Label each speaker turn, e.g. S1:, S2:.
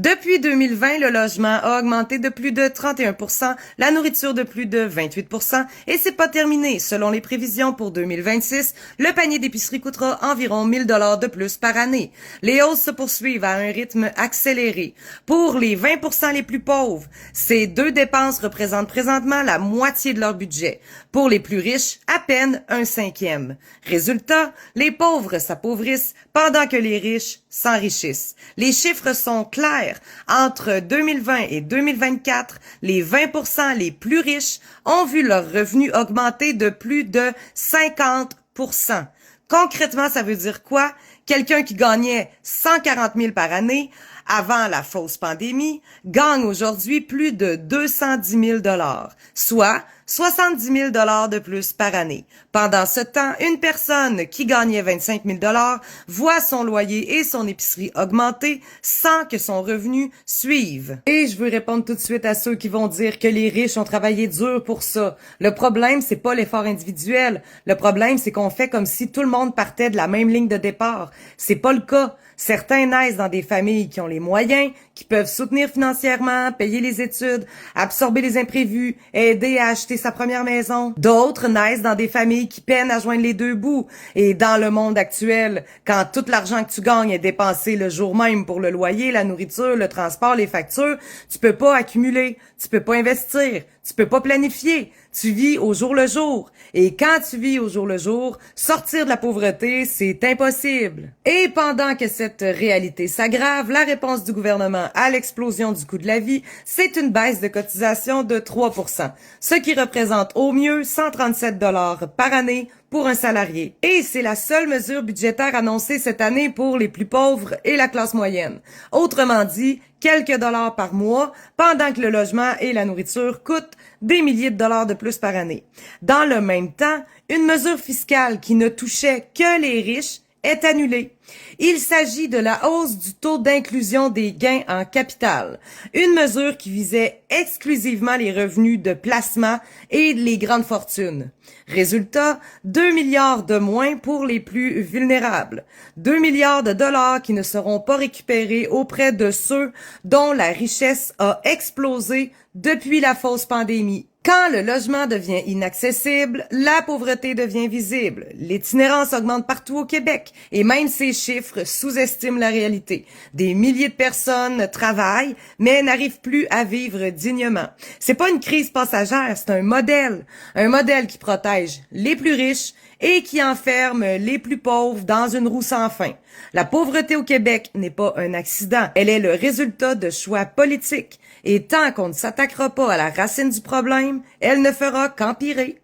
S1: Depuis 2020, le logement a augmenté de plus de 31%, la nourriture de plus de 28%, et c'est pas terminé. Selon les prévisions pour 2026, le panier d'épicerie coûtera environ 1 000 $ de plus par année. Les hausses se poursuivent à un rythme accéléré. Pour les 20% les plus pauvres, ces deux dépenses représentent présentement la moitié de leur budget. Pour les plus riches, à peine un cinquième. Résultat, les pauvres s'appauvrissent pendant que les riches s'enrichissent. Les chiffres sont clairs. Entre 2020 et 2024, les 20% les plus riches ont vu leurs revenus augmenter de plus de 50%. Concrètement, ça veut dire quoi? Quelqu'un qui gagnait 140 000 par année avant la fausse pandémie gagne aujourd'hui plus de 210 000 $, soit 70 000 $ de plus par année. Pendant ce temps, une personne qui gagnait 25 000 $ voit son loyer et son épicerie augmenter sans que son revenu suive. Et je veux répondre tout de suite à ceux qui vont dire que les riches ont travaillé dur pour ça. Le problème, c'est pas l'effort individuel. Le problème, c'est qu'on fait comme si tout le monde partait de la même ligne de départ. C'est pas le cas. Certains naissent dans des familles qui ont les moyens, qui peuvent soutenir financièrement, payer les études, absorber les imprévus, aider à acheter sa première maison. D'autres naissent dans des familles qui peinent à joindre les deux bouts. Et dans le monde actuel, quand tout l'argent que tu gagnes est dépensé le jour même pour le loyer, la nourriture, le transport, les factures, tu peux pas accumuler, tu peux pas investir, tu peux pas planifier. Tu vis au jour le jour. Et quand tu vis au jour le jour, sortir de la pauvreté, c'est impossible. Et pendant que cette réalité s'aggrave, la réponse du gouvernement à l'explosion du coût de la vie, c'est une baisse de cotisation de 3%, ce qui représente au mieux 137 $ par année pour un salarié. Et c'est la seule mesure budgétaire annoncée cette année pour les plus pauvres et la classe moyenne. Autrement dit, quelques dollars par mois, pendant que le logement et la nourriture coûtent des milliers de dollars de plus par année. Dans le même temps, une mesure fiscale qui ne touchait que les riches est annulée. Il s'agit de la hausse du taux d'inclusion des gains en capital, une mesure qui visait exclusivement les revenus de placement et les grandes fortunes. Résultat, 2 milliards de moins pour les plus vulnérables. 2 milliards de dollars qui ne seront pas récupérés auprès de ceux dont la richesse a explosé depuis la fausse pandémie. Quand le logement devient inaccessible, la pauvreté devient visible. L'itinérance augmente partout au Québec et même ces chiffres sous-estiment la réalité. Des milliers de personnes travaillent mais n'arrivent plus à vivre dignement. C'est pas une crise passagère, c'est un modèle qui protège les plus riches et qui enferme les plus pauvres dans une roue sans fin. La pauvreté au Québec n'est pas un accident, elle est le résultat de choix politiques. Et tant qu'on ne s'attaquera pas à la racine du problème, elle ne fera qu'empirer.